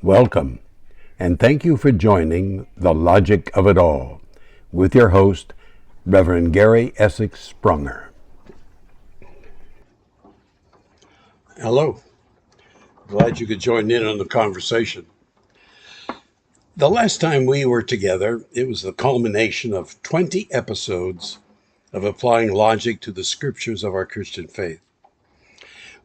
Welcome, and thank you for joining The Logic of It All with your host, Reverend Gary Essex Sprunger. Hello. Glad you could join in on the conversation. The last time we were together, it was the culmination of 20 episodes of applying logic to the scriptures of our Christian faith.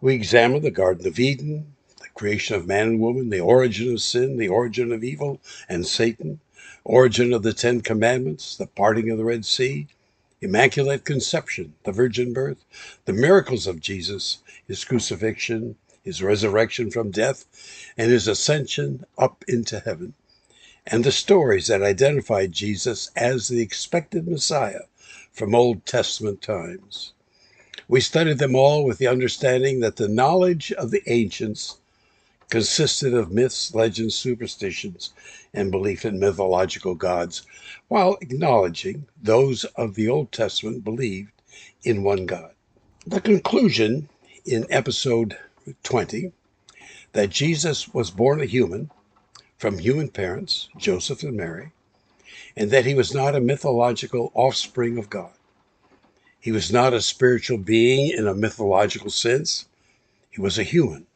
We examined the Garden of Eden, the creation of man and woman, the origin of sin, the origin of evil and Satan, origin of the Ten Commandments, the parting of the Red Sea, Immaculate Conception, the virgin birth, the miracles of Jesus, his crucifixion, his resurrection from death, and his ascension up into heaven, and the stories that identified Jesus as the expected Messiah from Old Testament times. We studied them all with the understanding that the knowledge of the ancients consisted of myths, legends, superstitions, and belief in mythological gods, while acknowledging those of the Old Testament believed in one God. The conclusion in episode 20 that Jesus was born a human from human parents, Joseph and Mary, and that he was not a mythological offspring of God. He was not a spiritual being in a mythological sense. He was a human.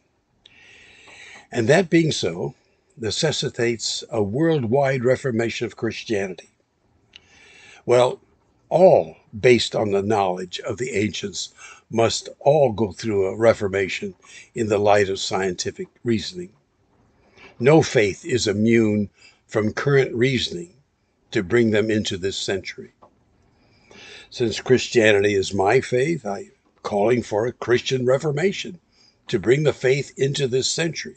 And that being so, necessitates a worldwide reformation of Christianity. Well, all based on the knowledge of the ancients must all go through a reformation in the light of scientific reasoning. No faith is immune from current reasoning to bring them into this century. Since Christianity is my faith, I'm calling for a Christian Reformation to bring the faith into this century.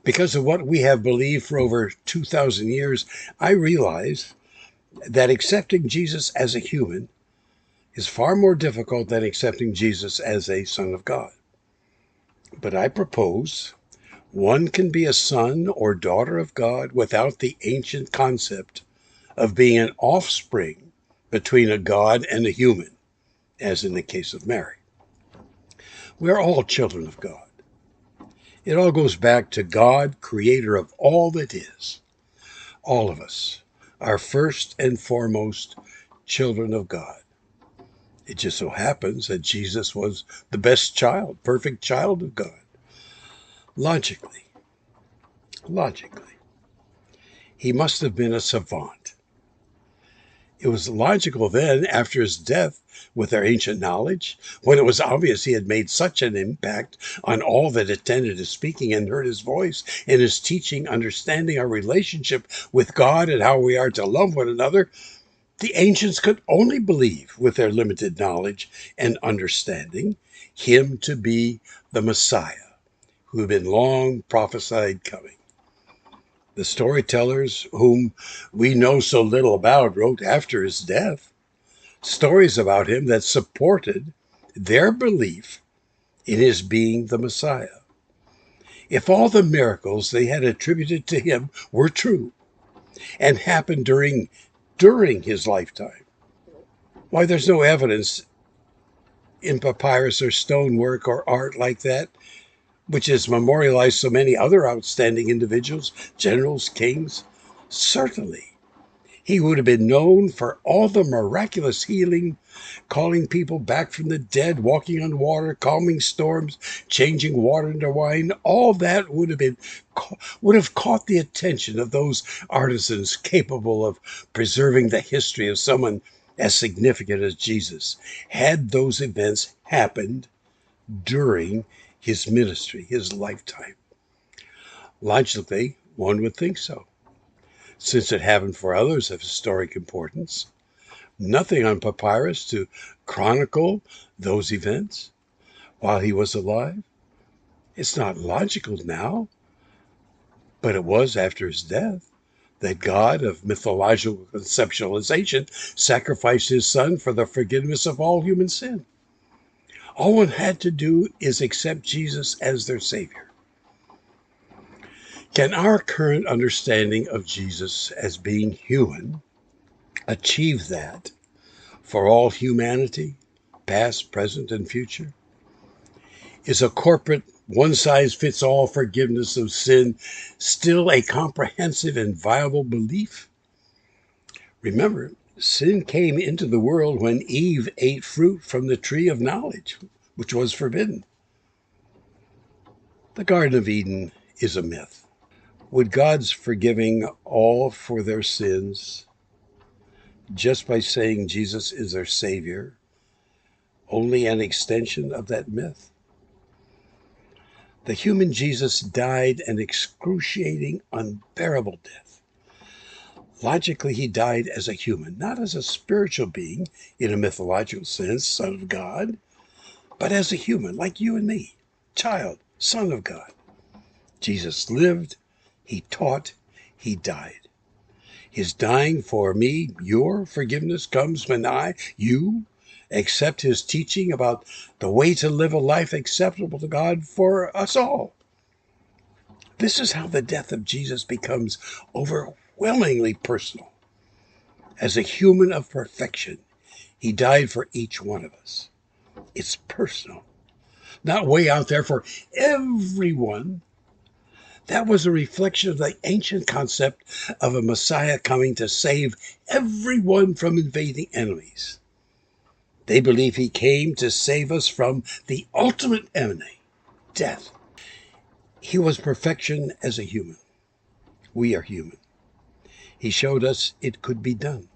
Because of what we have believed for over 2,000 years, I realize that accepting Jesus as a human is far more difficult than accepting Jesus as a Son of God. But I propose one can be a son or daughter of God without the ancient concept of being an offspring between a God and a human, as in the case of Mary. We are all children of God. It all goes back to God, creator of all that is. All of us are first and foremost children of God. It just so happens that Jesus was the best child, perfect child of God. Logically, he must have been a savant. It was logical then, after his death, with their ancient knowledge, when it was obvious he had made such an impact on all that attended his speaking and heard his voice and his teaching, understanding our relationship with God and how we are to love one another. The ancients could only believe, with their limited knowledge and understanding, him to be the Messiah, who had been long prophesied coming. The storytellers, whom we know so little about, wrote after his death stories about him that supported their belief in his being the Messiah. If all the miracles they had attributed to him were true and happened during his lifetime, why, there's no evidence in papyrus or stonework or art like that, which has memorialized so many other outstanding individuals, generals, kings. Certainly, he would have been known for all the miraculous healing, calling people back from the dead, walking on water, calming storms, changing water into wine. All that would have caught the attention of those artisans capable of preserving the history of someone as significant as Jesus, had those events happened during his ministry, his lifetime. Logically, one would think so, since it happened for others of historic importance. Nothing on papyrus to chronicle those events while he was alive. It's not logical now, but it was after his death that God of mythological conceptualization sacrificed his son for the forgiveness of all human sin. All one had to do is accept Jesus as their Savior. Can our current understanding of Jesus as being human achieve that for all humanity, past, present, and future? Is a corporate one-size-fits-all forgiveness of sin still a comprehensive and viable belief? Remember, sin came into the world when Eve ate fruit from the tree of knowledge, which was forbidden. The Garden of Eden is a myth. Would God's forgiving all for their sins just by saying Jesus is their Savior only an extension of that myth? The human Jesus died an excruciating, unbearable death. Logically, he died as a human, not as a spiritual being in a mythological sense, Son of God, but as a human, like you and me, child, Son of God. Jesus lived, he taught, he died. His dying for me, your forgiveness comes when you, accept his teaching about the way to live a life acceptable to God for us all. This is how the death of Jesus becomes overwhelmingly personal. As a human of perfection, he died for each one of us. It's personal, not way out there for everyone. That was a reflection of the ancient concept of a Messiah coming to save everyone from invading enemies. They believe he came to save us from the ultimate enemy, death. He was perfection as a human. We are human. He showed us it could be done.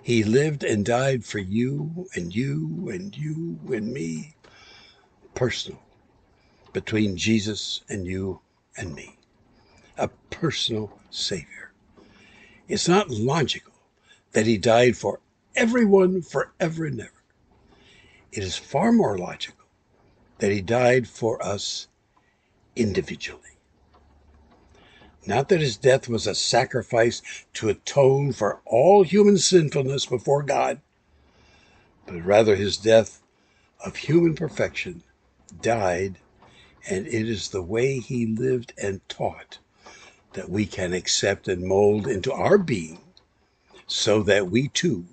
He lived and died for you and you and you and me. Personal. Between Jesus and you and me. A personal Savior. It's not logical that he died for everyone forever and ever. It is far more logical that he died for us individually. Not that his death was a sacrifice to atone for all human sinfulness before God, but rather his death of human perfection died, and it is the way he lived and taught that we can accept and mold into our being so that we too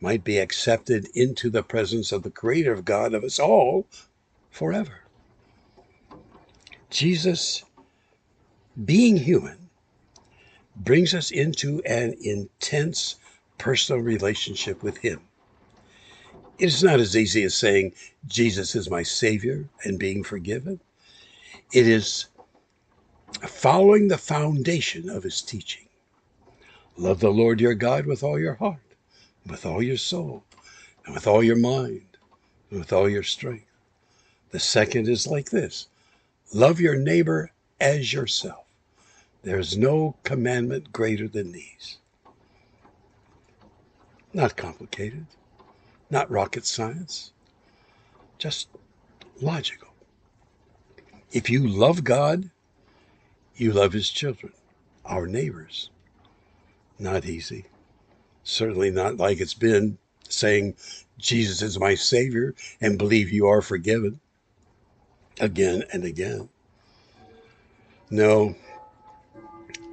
might be accepted into the presence of the Creator God of us all forever. Jesus, being human, brings us into an intense personal relationship with him. It is not as easy as saying, Jesus is my Savior and being forgiven. It is following the foundation of his teaching. Love the Lord your God with all your heart, with all your soul, and with all your mind, and with all your strength. The second is like this: love your neighbor as yourself. There is no commandment greater than these. Not complicated, not rocket science, just logical. If you love God, you love his children, our neighbors. Not easy. Certainly not like it's been saying, Jesus is my Savior, and believe you are forgiven again and again. No,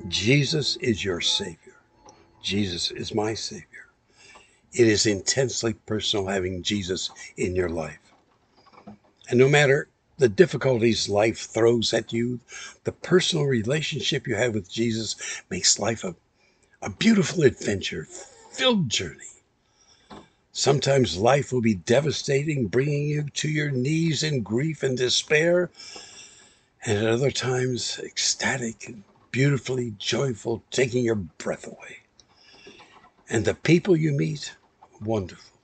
Jesus is your Savior. Jesus is my Savior. It is intensely personal having Jesus in your life. And no matter the difficulties life throws at you, the personal relationship you have with Jesus makes life a beautiful adventure, filled journey. Sometimes life will be devastating, bringing you to your knees in grief and despair, and at other times ecstatic and beautifully joyful, taking your breath away. And the people you meet, wonderful.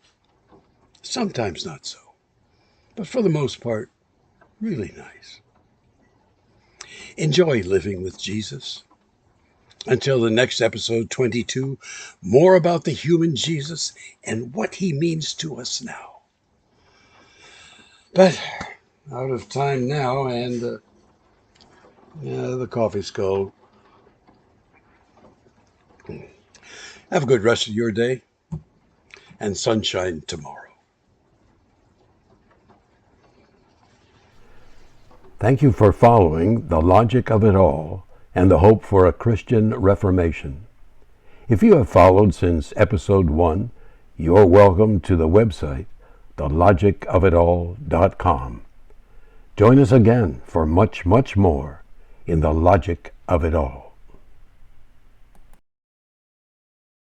Sometimes not so, but for the most part, really nice. Enjoy living with Jesus. Until the next episode 22, more about the human Jesus and what he means to us now. But out of time now, and the coffee's cold. Have a good rest of your day, and sunshine tomorrow. Thank you for following The Logic of It All and the Hope for a Christian Reformation. If you have followed since episode 1, you're welcome to the website, thelogicofitall.com. Join us again for much, much more in the logic of it all.